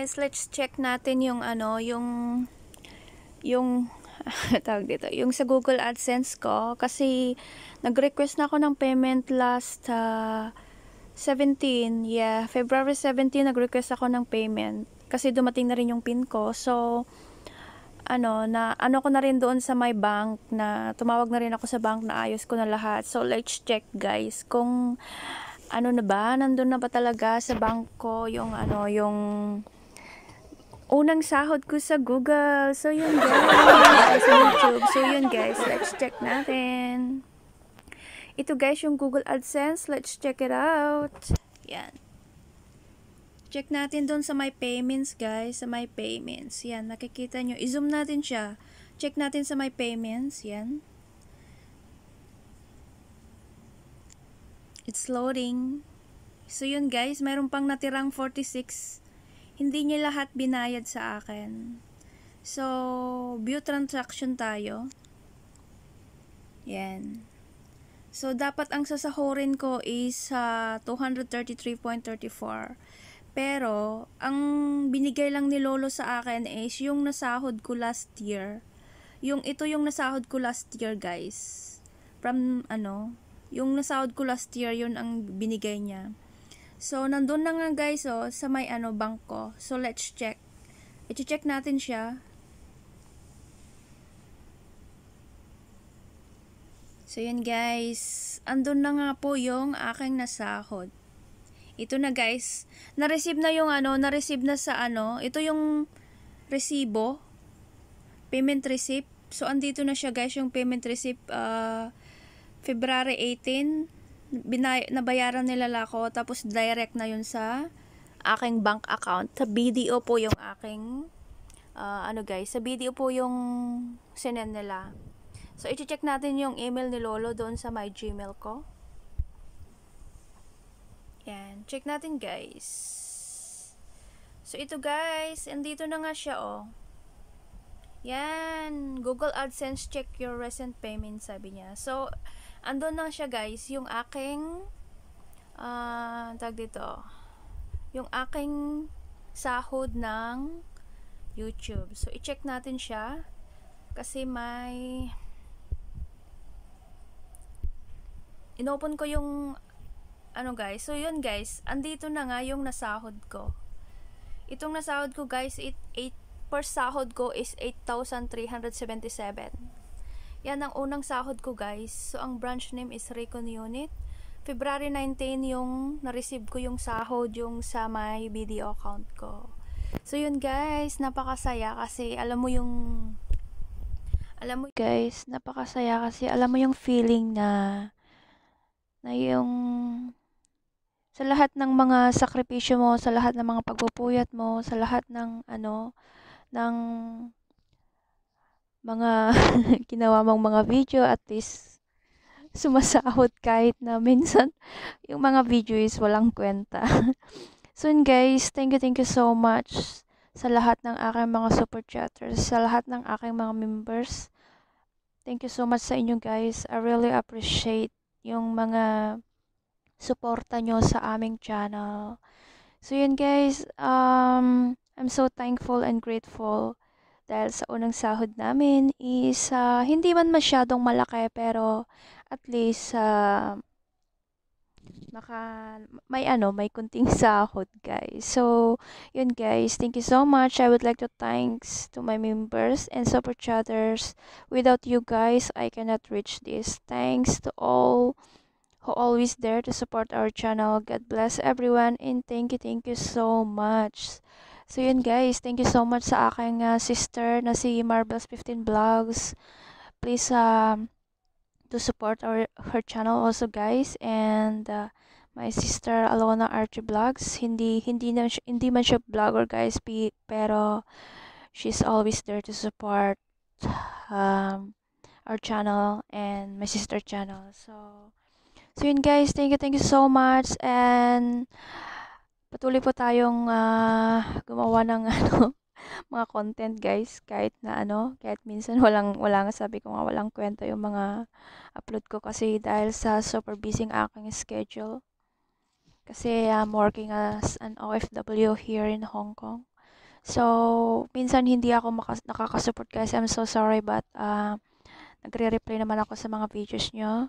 guys, let's check natin yung yung tawag dito, yung sa Google AdSense ko kasi nag-request na ako ng payment last 17, February 17 nag-request ako ng payment kasi dumating na rin yung PIN ko. So ano ko na rin doon sa my bank, na tumawag na rin ako sa bank na ayos ko na lahat. So let's check guys kung na ba, nandun na ba talaga sa bank ko yung yung unang sahod ko sa Google. So yun guys, sa YouTube. So yun guys, let's check natin. Ito guys yung Google AdSense, let's check it out. Yan. Check natin doon sa my payments guys, sa my payments. Yan, nakikita nyo. I-zoom natin siya. Check natin sa my payments. Yan. It's loading. So yun guys, mayroon pang natirang 46. Hindi niya lahat binayad sa akin. So, view transaction tayo. Yan. So, dapat ang sasahurin ko is 233.34. Pero, ang binigay lang ni Lolo sa akin is yung nasahod ko last year. Ito yung nasahod ko last year guys. From yung nasahod ko last year, yun ang binigay niya. So, nandun na nga guys, sa may bank ko. So, let's check. I-check natin siya. So, yun guys. Andun na nga po yung aking nasahod. Ito na guys. Na-receive na yung na-receive na sa ito yung resibo. Payment receipt. So, andito na siya guys, yung payment receipt, February 18, nabayaran nila ako, tapos direct na yun sa aking bank account. Sa BDO po yung aking, guys, sa BDO po yung sinend nila. So, i-check natin yung email ni Lolo doon sa my Gmail ko. Yan, check natin guys. So, ito guys, andito na nga siya Yan, Google AdSense, check your recent payment, sabi niya. So, andun na siya guys, yung aking yung aking sahod ng YouTube. So, i-check natin siya kasi may inopen ko yung guys. So, yun guys, andito na nga yung nasahod ko. Itong nasahod ko guys, per sahod ko is 8,377. Yan ang unang sahod ko guys. So, ang branch name is Recon Unit. February 19 yung na-receive ko yung sahod yung sa my video account ko. So, yun guys, napakasaya kasi alam mo guys, napakasaya kasi alam mo yung feeling na yung sa lahat ng mga sakripisyo mo, sa lahat ng mga pagpupuyat mo, sa lahat ng ng mga ginawa mong mga video, at least sumasahod kahit na minsan yung mga video is walang kwenta. So guys, thank you so much sa lahat ng aking mga super chatters, sa lahat ng aking mga members. Thank you so much sa inyo guys. I really appreciate yung mga suporta nyo sa aming channel. So yun guys, I'm so thankful and grateful dahil sa unang sahod namin is hindi man masyadong malaki, pero at least may kunting sahod guys. So yun guys, thank you so much. I would like to thanks to my members and super chatters. Without you guys, I cannot reach this. Thanks to all who always there to support our channel. God bless everyone and thank you so much. So yun guys, thank you so much sa aking sister na si Marbles 15 Vlogs. Please to support her channel also guys, and my sister Alona Archie Vlogs. Hindi man siya vlogger guys, pero she's always there to support our channel and my sister channel. So yun guys, thank you so much, and patuloy po tayong gumawa ng mga content guys, kahit minsan walang sabi ko nga walang kwenta yung mga upload ko kasi dahil sa super busy ang aking schedule. Kasi I'm working as an OFW here in Hong Kong. So, minsan hindi ako nakaka-support guys. I'm so sorry but nagre-reply naman ako sa mga videos nyo.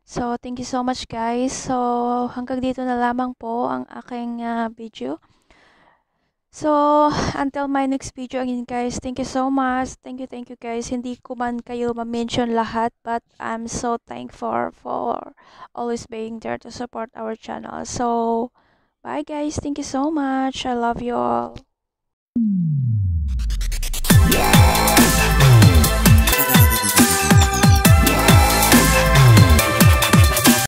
So, thank you so much guys. So, hanggang dito na lamang po ang aking video. So, until my next video again guys, thank you so much. Thank you guys. Hindi ko man kayo ma-mention lahat but I'm so thankful for always being there to support our channel. So, bye guys. Thank you so much. I love you all.